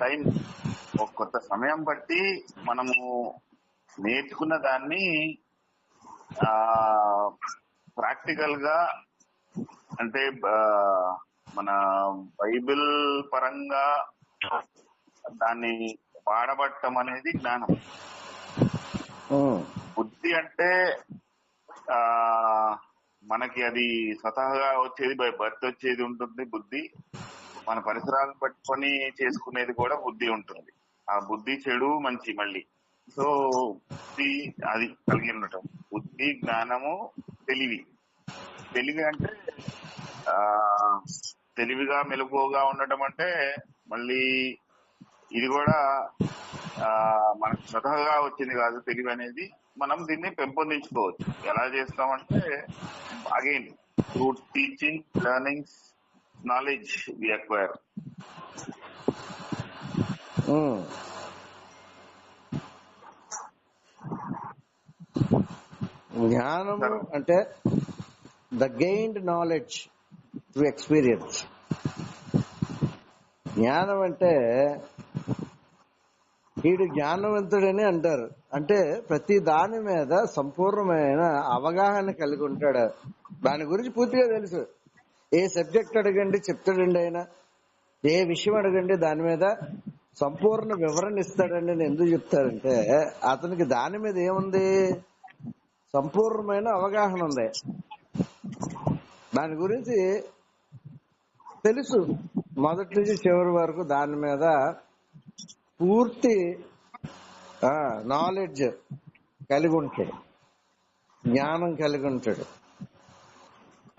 Time, ఒక కొంత సమయం బట్టి మనము నేర్చుకున్న దాన్ని ప్రాక్టికల్ గా అంటే మన బైబిల్ పరంగా దాన్ని వాడబట్టం అనేది జ్ఞానం. బుద్ధి అంటే మనకి అది స్వతహాగా వచ్చేది, బై బర్త్ వచ్చేది ఉంటుంది బుద్ధి. మన పరిసరాలను పట్టుకొని చేసుకునేది కూడా బుద్ధి ఉంటుంది. ఆ బుద్ధి చెడు మంచి మళ్ళీ. సో బుద్ధి అది కలిగి ఉండటం, బుద్ధి జ్ఞానము తెలివి. తెలివి అంటే తెలివిగా మెలకువగా ఉండటం అంటే మళ్ళీ ఇది కూడా మనకు స్వతహాగా వచ్చింది కాదు తెలివి అనేది. మనం దీన్ని పెంపొందించుకోవచ్చు. ఎలా చేస్తామంటే again through teaching, learnings, knowledge we acquire. జ్ఞానము అంటే the gained knowledge through experience. జ్ఞానం అంటే వీడు జ్ఞానవంతుడని అంటారు. అంటే ప్రతి దాని మీద సంపూర్ణమైన అవగాహన కలిగి ఉంటాడు. దాని గురించి పూర్తిగా తెలుసు. ఏ సబ్జెక్ట్ అడగండి చెప్తాడండి ఆయన, ఏ విషయం అడగండి దాని మీద సంపూర్ణ వివరణ ఇస్తాడండి. నేను ఎందుకు చెప్తారంటే అతనికి దాని మీద ఏముంది, సంపూర్ణమైన అవగాహన ఉంది. దాని గురించి తెలుసు మొదటి నుంచి చివరి వరకు. దాని మీద పూర్తి నాలెడ్జ్ కలిగి ఉంటాడు, జ్ఞానం కలిగి ఉంటాడు.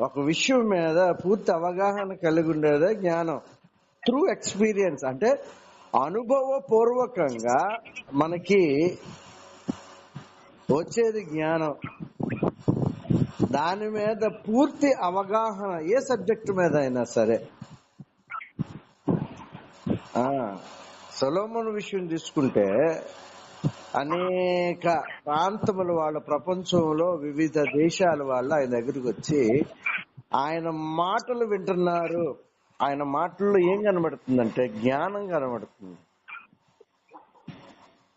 ఒక విషయం మీద పూర్తి అవగాహన కలిగి ఉండేదే జ్ఞానం. త్రూ ఎక్స్పీరియన్స్ అంటే అనుభవపూర్వకంగా మనకి వచ్చేది జ్ఞానం. దాని మీద పూర్తి అవగాహన ఏ సబ్జెక్టు మీద అయినా సరే. సొలొమోను విషయం తీసుకుంటే అనేక ప్రాంతముల వాళ్ళ, ప్రపంచంలో వివిధ దేశాల వాళ్ళు ఆయన దగ్గరికి వచ్చి ఆయన మాటలు వింటున్నారు. ఆయన మాటల్లో ఏం కనబడుతుందంటే జ్ఞానం కనబడుతుంది.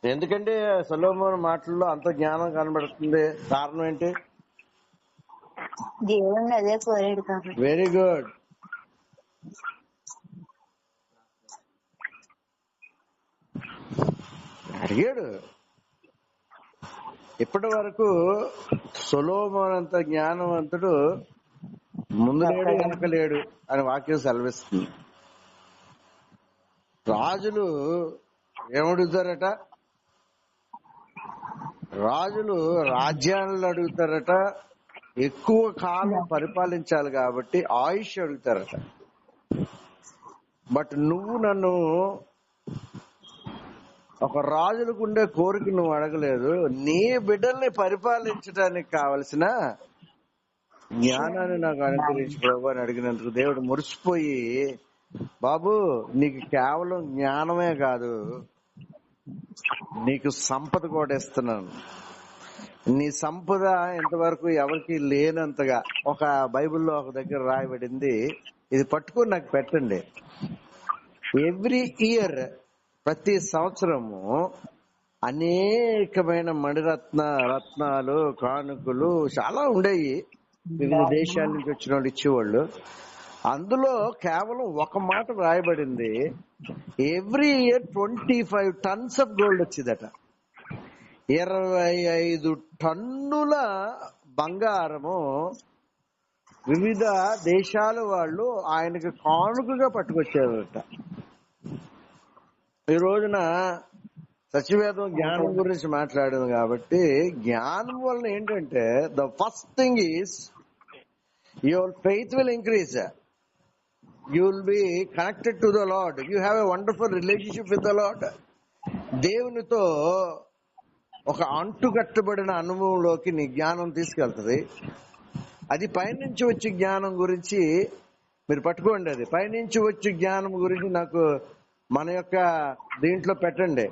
ఎందుకంటే సొలొమోను మాటల్లో అంత జ్ఞానం కనబడుతుంది. కారణం ఏంటి? దేవుణ్ణి అదే కోరాడు కాబట్టి. Very good. అడిగాడు. ఇప్పటి వరకు సొలొమోను అంత జ్ఞానవంతుడు ముందు లేడు వెనక లేడు అని వాక్యం సెలవిస్తుంది. రాజులు ఏమడుగుతారట? రాజులు రాజ్యాలను అడుగుతారట. ఎక్కువ కాలం పరిపాలించాలి కాబట్టి ఆయుష్ అడుగుతారట. బట్ నువ్వు నన్ను ఒక రాజులకు ఉండే కోరిక నువ్వు అడగలేదు. నీ బిడ్డల్ని పరిపాలించడానికి కావలసిన జ్ఞానాన్ని నాకు అనుగ్రహించి ప్రభు అని అడిగినందుకు దేవుడు మురిసిపోయి, బాబు నీకు కేవలం జ్ఞానమే కాదు, నీకు సంపద కూడా ఇస్తున్నాను. నీ సంపద ఇంతవరకు ఎవరికి లేనంతగా. ఒక బైబిల్లో ఒక దగ్గర రాయబడింది, ఇది పట్టుకుని నాకు పెట్టండి. ఎవ్రీ ఇయర్, ప్రతి సంవత్సరము అనేకమైన రత్నాలు, కానుకలు చాలా ఉండేవి. వివిధ దేశాల నుంచి వచ్చిన వాళ్ళు ఇచ్చేవాళ్ళు. అందులో కేవలం ఒక మాట రాయబడింది, every year 25 tons of gold వచ్చిందట. 25 టన్నుల బంగారము వివిధ దేశాల వాళ్ళు ఆయనకి కానుకగా పట్టుకొచ్చారట. ఈ రోజున సత్యవేదం జ్ఞానం గురించి మాట్లాడింది కాబట్టి, జ్ఞానం వలన ఏంటంటే the first thing is your faith will increase. You will be connected to the lord. You have a wonderful relationship with the lord. దేవునితో ఒక అంటుకట్టబడిన అనుభవంలోకి నీ జ్ఞానం తీసుకెళ్తుంది. అది పైనుంచి వచ్చే జ్ఞానం గురించి మీరు పట్టుకోండి. అది పైనుంచి వచ్చే జ్ఞానం గురించి నాకు మన యొక్క దీంట్లో పెట్టండి.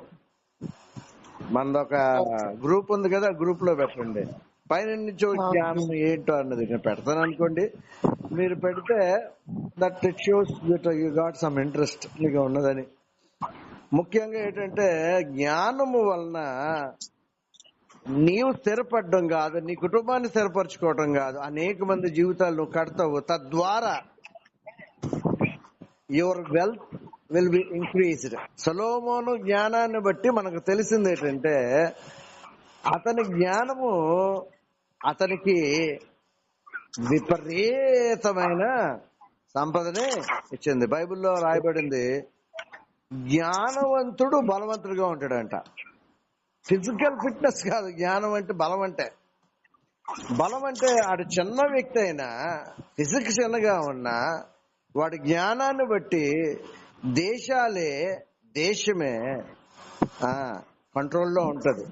మనదొక గ్రూప్ ఉంది కదా, గ్రూప్ లో పెట్టండి. పైనుంచి వచ్చే జ్ఞానం ఏంటో అన్నది నేను పెడతాను అనుకోండి. మీరు పెడితే that it shows that you got some interest మీకు ఉన్నదని. ముఖ్యంగా ఏంటంటే జ్ఞానము వలన నీవు స్థిరపడడం కాదు, నీ కుటుంబాన్ని స్థిరపరచుకోవడం కాదు, అనేక మంది జీవితాలు నువ్వు కడతావు. తద్వారా your wealth will be increased. Solomon జ్ఞానాన్ని బట్టి మనకు తెలిసింది ఏంటంటే అతని జ్ఞానము అతనికి విపరీతమైన సంపదని ఇచ్చింది. బైబిల్లో రాయబడింది, జ్ఞానవంతుడు బలవంతుడుగా ఉంటాడంట. ఫిజికల్ ఫిట్నెస్ కాదు జ్ఞానం అంటే. బలం అంటే ఆడు చిన్న వ్యక్తి అయినా, ఫిజిక్స్ చిన్నగా ఉన్నా, వాడి జ్ఞానాన్ని బట్టి దేశమే కంట్రోల్లో ఉంటది.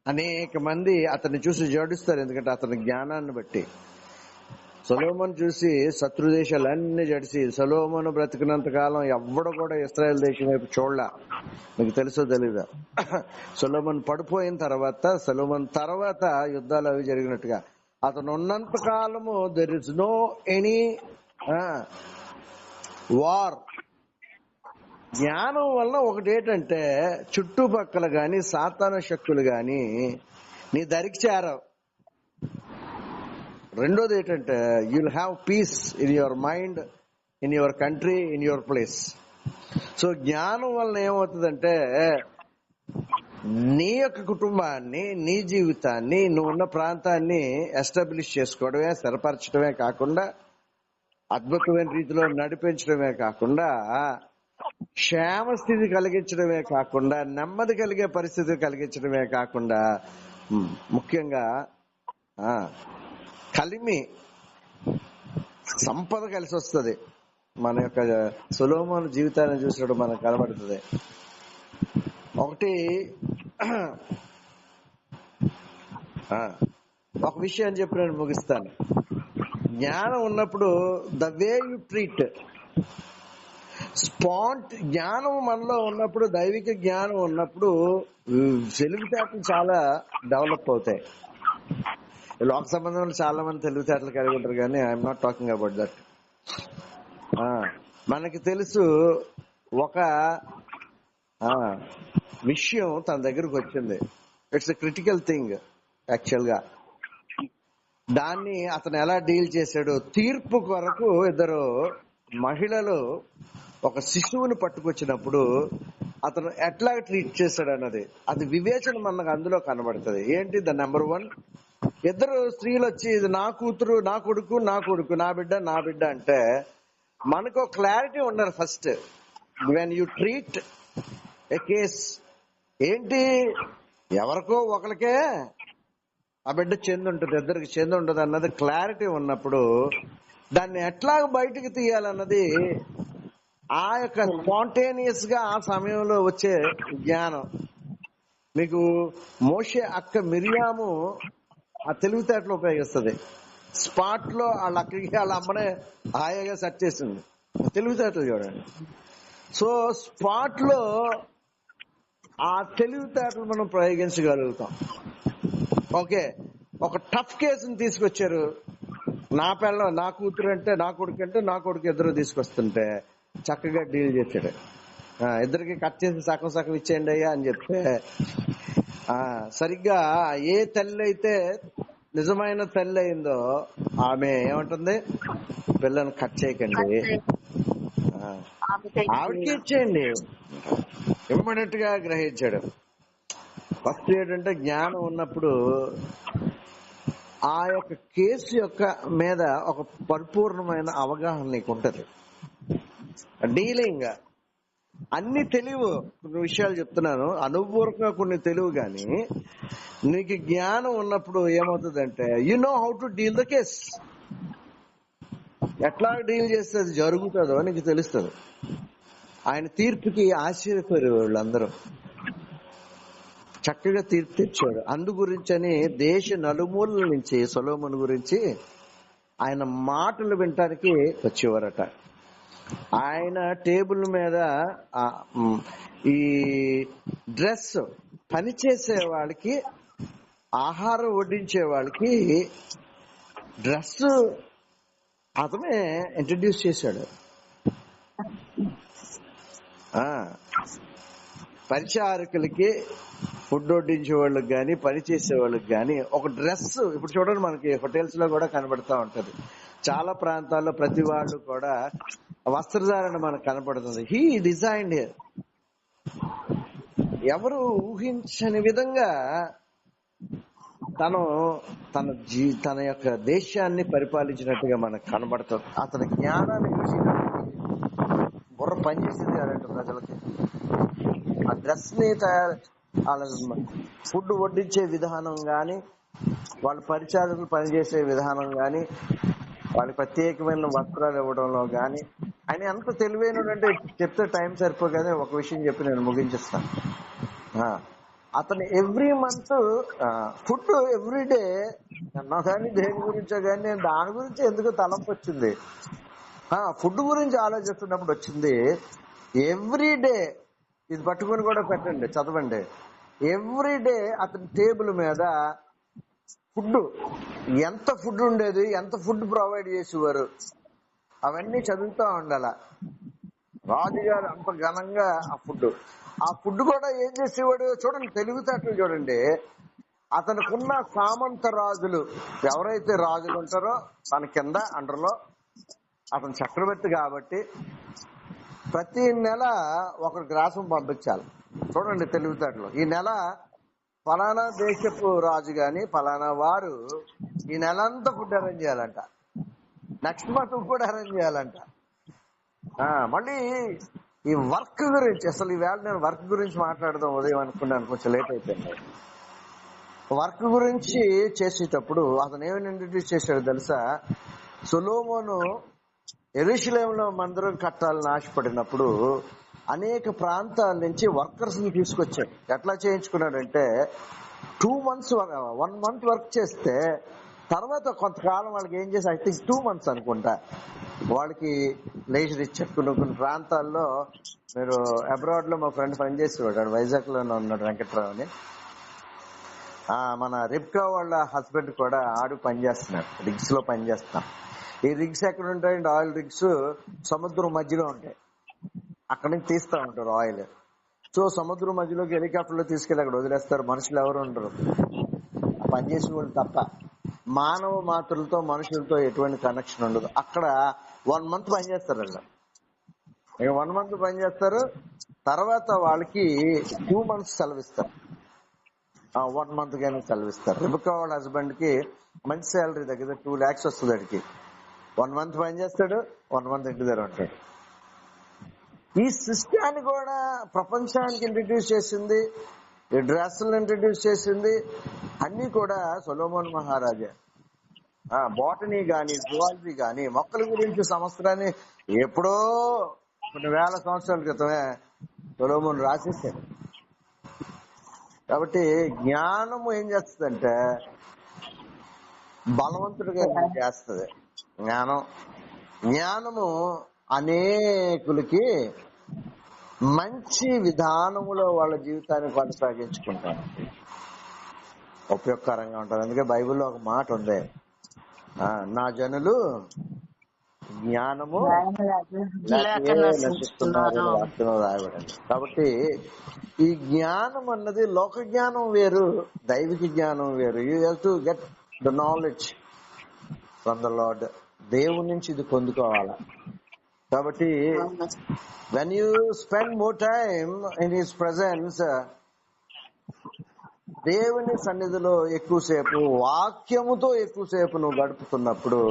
అనేక మంది అతన్ని చూసి జడుస్తారు, ఎందుకంటే అతని జ్ఞానాన్ని బట్టి. సొలొమోను చూసి శత్రు దేశాలన్నీ జడిసి, సొలొమోను బ్రతికినంత కాలం ఎవ్వడు కూడా ఇశ్రాయేల్ దేశం వైపు చూడలా. మీకు తెలుసో తెలీదా? సొలొమోను పడిపోయిన తర్వాత యుద్ధాలు అవి జరిగినట్టుగా అతను ఉన్నంత కాలము there is no any war. జ్ఞానం వలన ఒకటి ఏంటంటే చుట్టుపక్కల గాని సాతాను శక్తులు గాని నీ దరికి చేరవు. రెండోది ఏంటంటే you will have piece in your mind, in your country, in your place. So జ్ఞానం వలన ఏమవుతుందంటే నీ యొక్క కుటుంబాన్ని, నీ జీవితాన్ని, నువ్వు ఉన్న ప్రాంతాన్ని ఎస్టాబ్లిష్ చేసుకోవడమే, స్థిరపరచడమే కాకుండా, అద్భుతమైన రీతిలో నడిపించడమే కాకుండా, క్షేమ స్థితి కలిగించడమే కాకుండా, నెమ్మది కలిగే పరిస్థితి కలిగించడమే కాకుండా, ముఖ్యంగా కలిమి సంపద కలిసి వస్తుంది. మన యొక్క సొలొమోను జీవితాన్ని చూసినప్పుడు మనకు కనబడుతుంది. ఒకటి ఒక విషయం చెప్పి నేను ముగిస్తాను. జ్ఞానం ఉన్నప్పుడు ద వే యు ట్రీట్ జ్ఞానం మనలో ఉన్నప్పుడు, దైవిక జ్ఞానం ఉన్నప్పుడు తెలివితేటలు చాలా డెవలప్ అవుతాయి. లోక సంబంధంలో చాలా మంది తెలివితేటలు కలిగి ఉంటారు, కానీ I'm not talking about that. మనకి తెలుసు ఒక విషయం తన దగ్గరకు వచ్చింది, it's a critical thing actual గా. దాన్ని అతను ఎలా డీల్ చేశాడు, తీర్పు కొరకు ఇద్దరు మహిళలు ఒక శిశువుని పట్టుకొచ్చినప్పుడు అతను ఎట్లా ట్రీట్ చేశాడు అన్నది, అది వివేచన మనకు అందులో కనబడుతుంది. ఏంటి ద నెంబర్ 1, ఇద్దరు స్త్రీలు వచ్చి ఇది నా కూతురు, నా కొడుకు, నా బిడ్డ అంటే మనకు క్లారిటీ ఉండాలి first. When you treat A case, ఏంటి ఎవరికో ఒకరికే ఆ బిడ్డ చెంది ఉంటుంది, ఇద్దరికి చెంది ఉంటుంది అన్నది క్లారిటీ ఉన్నప్పుడు దాన్ని ఎట్లా బయటికి తీయాలన్నది ఆ యొక్క స్పాంటేనియస్ గా ఆ సమయంలో వచ్చే జ్ఞానం. మీకు మోషే అక్క మిరియాము ఆ తెలివితేటలు ఉపయోగిస్తుంది. స్పాట్ లో వాళ్ళ అక్కడికి వాళ్ళ అమ్మనే హాయిగా సెట్ చేసింది. తెలివితేటలు చూడండి. సో స్పాట్ లో ఆ తెలివితేటలు మనం ప్రయోగించగలుగుతాం. ఓకే, ఒక టఫ్ కేసుని తీసుకొచ్చారు, నా పిల్ల, నా కూతురు అంటే, నా కొడుకు ఇద్దరు తీసుకొస్తుంటే చక్కగా డీల్ చేశాడు. ఇద్దరికి కట్ చేసి సగం ఇచ్చేయండి అయ్యా అని చెప్తే, సరిగ్గా ఏ తల్లి అయితే నిజమైన తల్లి అయిందో ఆమె ఏమంటుంది, పిల్లని కట్ చేయకండి, ఆవిడకి ఇచ్చేయండి. ఇమ్మీడియట్ గా గ్రహించాడు. ఫస్ట్ ఏంటంటే జ్ఞానం ఉన్నప్పుడు ఆ యొక్క కేసు యొక్క మీద ఒక పరిపూర్ణమైన అవగాహన నీకు ఉంటది. డీలింగ్ అన్ని తెలివి, కొన్ని విషయాలు చెప్తున్నాను అనుభూర్వకంగా, కొన్ని తెలివి. కానీ నీకు జ్ఞానం ఉన్నప్పుడు ఏమవుతుందంటే you know how to deal the case. ఎట్లా డీల్ చేస్తే అది జరుగుతుందో నీకు తెలుస్తుంది. ఆయన తీర్పుకి ఆశ్చర్యపోయారు వాళ్ళందరూ, చక్కగా తీర్పు తెచ్చాడు. అందు గురించని దేశ నలుమూలల నుంచి సొలొమోను గురించి ఆయన మాటలు వినటానికి వచ్చేవారట. ఆయన టేబుల్ మీద ఈ డ్రెస్ పనిచేసే వాళ్ళకి, ఆహారం వడ్డించే వాళ్ళకి డ్రెస్ అతనే ఇంట్రడ్యూస్ చేశాడు. పరిచారకులకి, ఫుడ్ వడ్డించే వాళ్ళకి గాని, పని చేసే వాళ్ళకి గాని ఒక డ్రెస్, ఇప్పుడు చూడండి మనకి హోటల్స్ లో కూడా కనబడతా ఉంటది. చాలా ప్రాంతాల్లో ప్రతి వాళ్ళు కూడా వస్త్రధారణ మనకు కనబడుతుంది. హీ డిజైన్డ్, ఎవరు ఊహించని విధంగా తను తన యొక్క దేశాన్ని పరిపాలించినట్టుగా మనకు కనబడుతుంది. అతని జ్ఞానాన్ని చూసి బుర్ర పనిచేసింది కాదంట ప్రజలకి. ఆ డ్రెస్ ని వాళ్ళ ఫుడ్ వడ్డించే విధానం గాని, వాళ్ళ పరిచారకులు పనిచేసే విధానం గాని, వాళ్ళకి ప్రత్యేకమైన వస్త్రాలు ఇవ్వడంలో గాని ఆయన ఎంత తెలివైనడంటే చెప్తే టైం సరిపోగానే ఒక విషయం చెప్పి నేను ముగించేస్తాను. అతను every month food every day అన్నా కానీ దేని గురించో కానీ నేను దాని గురించి ఎందుకు తలంపు వచ్చింది, ఫుడ్ గురించి ఆలోచిస్తున్నప్పుడు వచ్చింది. ఎవ్రీ డే ఇది పట్టుకుని కూడా పెట్టండి, చదవండి. ఎవ్రీ డే అతని టేబుల్ మీద ఫుడ్, ఎంత ఫుడ్ ఉండేది, ఎంత ఫుడ్ ప్రొవైడ్ చేసేవారు, అవన్నీ చదువుతూ ఉండాల. రాజుగారు అంత ఘనంగా ఆ ఫుడ్ కూడా ఏం చేసేవాడు చూడండి, తెలివితేటలు చూడండి. అతనికున్న సామంత రాజులు ఎవరైతే రాజులు ఉంటారో తన కింద అండర్లో, అతను చక్రవర్తి కాబట్టి ప్రతి నెల ఒకరు గ్రాసం పంపించాలి. చూడండి తెలివితేటలు. ఈ నెల ఫలానా దేశపు రాజు గాని ఫలానా వారు ఈ నెల అంతా ఫుడ్ అరేంజ్ చేయాలంట, నెక్స్ట్ మంత్ కూడా అరేంజ్ చేయాలంట. మళ్ళీ ఈ వర్క్ గురించి, అసలు ఈవేళ నేను వర్క్ గురించి మాట్లాడదాం ఉదయం అనుకున్నాను, కొంచెం లేట్ అయిపోయింది. వర్క్ గురించి చేసేటప్పుడు అతను ఏమైనా ఇంట్రడ్యూస్ చేశాడు తెలుసా? సొలొమోను యెరూషలేములో మందిరం కట్టాలని ఆశపడినప్పుడు అనేక ప్రాంతాల నుంచి వర్కర్స్ ని తీసుకొచ్చాడు. ఎట్లా చేయించుకున్నాడంటే 2 months 1 month వర్క్ చేస్తే తర్వాత కొంతకాలం వాళ్ళకి ఏం చేసి, ఐ థింక్ 2 months అనుకుంటా, వాళ్ళకి లేజర్ ఇచ్చాడు. కొన్ని ప్రాంతాల్లో, మీరు అబ్రాడ్ లో మా ఫ్రెండ్ పనిచేసేవాడు, వైజాగ్ లోనే ఉన్నాడు, వెంకట్రావు అని. మన రిబ్కా వాళ్ళ హస్బెండ్ కూడా ఆడు పనిచేస్తున్నాడు, రిగ్స్ లో పనిచేస్తున్నాం. ఈ రిగ్స్ ఎక్కడ ఉంటాయండి? ఆయిల్ రిగ్స్ సముద్రం మధ్యలో ఉంటాయి, అక్కడి నుంచి తీస్తా ఉంటారు ఆయిల్. సో సముద్రం మధ్యలోకి హెలికాప్టర్ లో తీసుకెళ్లి అక్కడ వదిలేస్తారు. మనుషులు ఎవరు ఉండరు, పనిచేసే వాళ్ళు తప్ప. మానవ మాతృలతో మనుషులతో ఎటువంటి కనెక్షన్ ఉండదు. అక్కడ 1 month పనిచేస్తారు వాళ్ళు. 1 month పనిచేస్తారు, తర్వాత వాళ్ళకి 2 months సెలవిస్తారు, 1 month గానీ సెలవిస్తారు. రిబకా వాళ్ళ హస్బెండ్ కి మంచి శాలరీ, దగ్గర 2 lakhs వస్తుంది. అడిగి 1 month పనిచేస్తాడు, 1 month ఇంటి దగ్గర ఉంటాడు. ఈ సిస్టాన్ని కూడా ప్రపంచానికి ఇంట్రడ్యూస్ చేసింది, ఈ డ్రెస్సులు ఇంట్రడ్యూస్ చేసింది, అన్ని కూడా సొలొమోన్ మహారాజా. బాటనీ గాని, జువాలజీ గాని, మొక్కల గురించి సంవత్సరాన్ని ఎప్పుడో కొన్ని వేల సంవత్సరాల క్రితమే సొలొమోన్ రాసేసాడు. కాబట్టి జ్ఞానము ఏం చేస్తుందంటే బలవంతుడిగా చేస్తుంది. జ్ఞానము అనేకులకి మంచి విధానములో వాళ్ళ జీవితాన్ని కొనసాగించుకుంటారు, ఉపయోగకరంగా ఉంటారు. అందుకే బైబిల్లో ఒక మాట ఉంది, నా జనులు జ్ఞానము నశిస్తున్నారు వాక్యంలో రాయబడింది. కాబట్టి ఈ జ్ఞానం అన్నది లోక జ్ఞానం వేరు, దైవిక జ్ఞానం వేరు. You have to get the knowledge from the lord. దేవుడి నుంచి ఇది పొందుకోవాలా. కాబట్టి when you spend more time in his presence, దేవుని సన్నిధిలో ఎక్కువసేపు, వాక్యముతో ఎక్కువసేపు నువ్వు గడుపుతున్నప్పుడు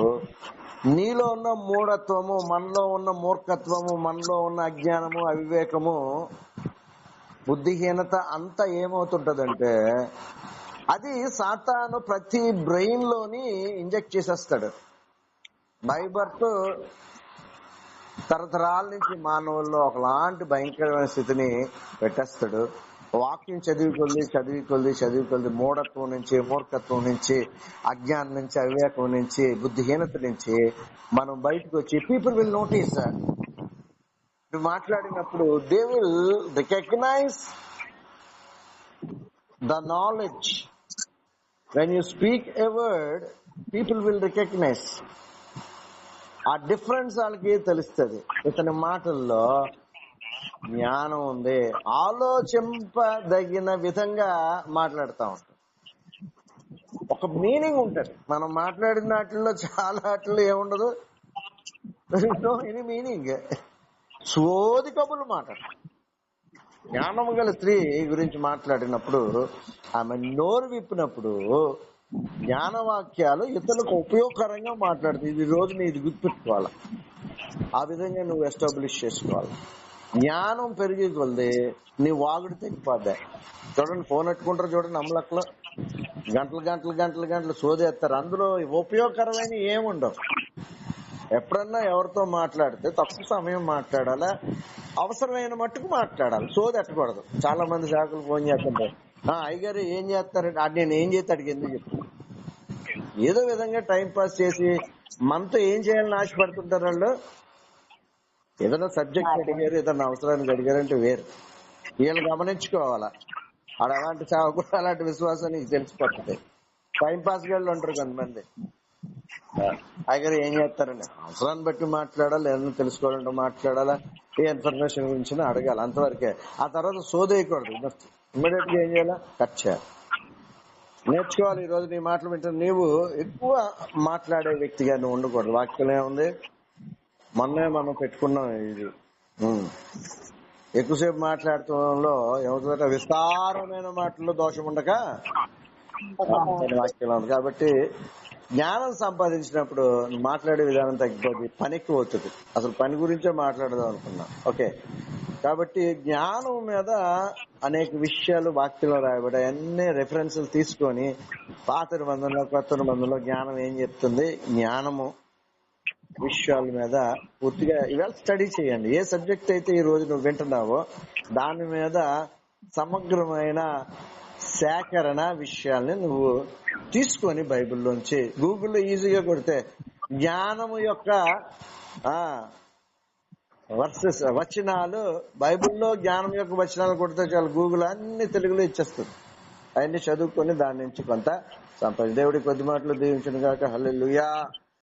నీలో ఉన్న మూఢత్వము, మనలో ఉన్న మూర్ఖత్వము, మనలో ఉన్న అజ్ఞానము, అవివేకము, బుద్ధిహీనత అంతా ఏమవుతుంటదంటే అది సాతాను ప్రతి బ్రెయిన్ లోని ఇంజెక్ట్ చేసేస్తాడు. బైబర్త్ తరతరాల నుంచి మానవుల్లో ఒకలాంటి భయంకరమైన స్థితిని పెట్టేస్తాడు. వాక్యం చదివి మూఢత్వం నుంచి, మూర్ఖత్వం నుంచి, అజ్ఞానం నుంచి, అవివేకం నుంచి, బుద్ధిహీనత నుంచి మనం బయటకు వచ్చి పీపుల్ విల్ నోటీస్. నువ్వు మాట్లాడినప్పుడు they will recognise the knowledge. When you speak a word, people will recognise. ఆ డిఫరెన్స్ వాళ్ళకి తెలుస్తుంది. ఇతని మాటల్లో జ్ఞానం ఉంది, ఆలోచింపదగిన విధంగా మాట్లాడుతూ ఉంటాం. ఒక మీనింగ్ ఉంటది. మనం మాట్లాడిన వాటిల్లో చాలా వాటిల్లో ఏముండదు, ఎనీ మీనింగ్. సోది కబుర్లు మాట్లాడతాం. జ్ఞానము గల స్త్రీ గురించి మాట్లాడినప్పుడు, ఆమె నోరు విప్పినప్పుడు జ్ఞానవాక్యాలు ఇతరులకు ఉపయోగకరంగా మాట్లాడుతుంది. ఇది రోజు నీది గుర్తుపెట్టుకోవాలి, ఆ విధంగా నువ్వు ఎస్టాబ్లిష్ చేసుకోవాలి. జ్ఞానం పెరిగి కొలది నీ వాగుడు తగ్గిపోద్ది. చూడండి, ఫోన్ పెట్టుకుంటారు చూడండి, అమ్మలక్కలో గంటలు గంటలు గంటలు గంటలు సోదేస్తారు. అందులో ఉపయోగకరమైన ఏముండవు. ఎప్పుడన్నా ఎవరితో మాట్లాడితే తక్కువ సమయం మాట్లాడాలా, అవసరమైన మట్టుకు మాట్లాడాలి, సోది ఎట్టకూడదు. చాలా మంది శాఖలు ఫోన్ చేస్తుంటారు, అయ్యగారు ఏం చేస్తారంటే అది నేను ఏం చేస్తే అడిగి ఎందుకు చెప్పు. ఏదో విధంగా టైం పాస్ చేసి మనతో ఏం చేయాలని ఆశపడుతుంటారు వాళ్ళు. ఏదైనా సబ్జెక్ట్ అడిగారు, ఏదైనా అవసరానికి అడిగారంటే వేరు. వీళ్ళు గమనించుకోవాలా. ఆడ అలాంటి చావు అలాంటి విశ్వాసం నీకు తెలిసిపోతుంది. టైం పాస్ గళ్ళు ఉంటారు కొంతమంది. అయ్యగారు ఏం చేస్తారండి, అవసరాన్ని బట్టి మాట్లాడాలి, ఏదైనా తెలుసుకోవాలంటే మాట్లాడాలా, ఏ ఇన్ఫర్మేషన్ గురించి అడగాలి, అంతవరకే. ఆ తర్వాత సోదేయకూడదు. ఇమ్మీడియట్ గా ఏం చేయాలా, కట్ చేయాలి. నేర్చుకోవాలి. ఈ రోజు నీ మాటలు వింటే నీవు ఎక్కువ మాట్లాడే వ్యక్తిగా నువ్వు ఉండకూడదు. వాక్యం ఏముంది, మొన్నే మనం పెట్టుకున్నాం ఇది. ఎక్కువసేపు మాట్లాడటంలో ఏమవుతుందంటే విస్తారమైన మాటల్లో దోషం ఉండక వాక్యం ఉంది. కాబట్టి జ్ఞానం సంపాదించినప్పుడు మాట్లాడే విధానం తగ్గిపోతుంది, పని ఎక్కువ అవుతుంది. అసలు పని గురించే మాట్లాడదాం అనుకున్నాం. ఓకే, కాబట్టి జ్ఞానం మీద అనేక విషయాలు వాక్యంలో రాయబడ్డాయి. అన్ని రెఫరెన్సులు తీసుకొని పాత నిబంధనలో కొత్త నిబంధనలో జ్ఞానం ఏం చెప్తుంది, జ్ఞానము విషయాల మీద పూర్తిగా ఇవాళ స్టడీ చేయండి. ఏ సబ్జెక్ట్ అయితే ఈ రోజు నువ్వు వింటున్నావో దాని మీద సమగ్రమైన సేకరణ విషయాల్ని నువ్వు తీసుకొని బైబిల్లోంచి గూగుల్లో ఈజీగా కొడితే జ్ఞానము యొక్క వర్సెస్ వచనాలు, బైబిల్లో జ్ఞానం యొక్క వచనాలు కొడితే చాలు, గూగుల్ అన్ని తెలుగులో ఇచ్చేస్తుంది. అవన్నీ చదువుకొని దాని నుంచి కొంత సంపాదించి దేవుడి కొద్ది మాటలు దీవించును గాక. హల్లెలూయా.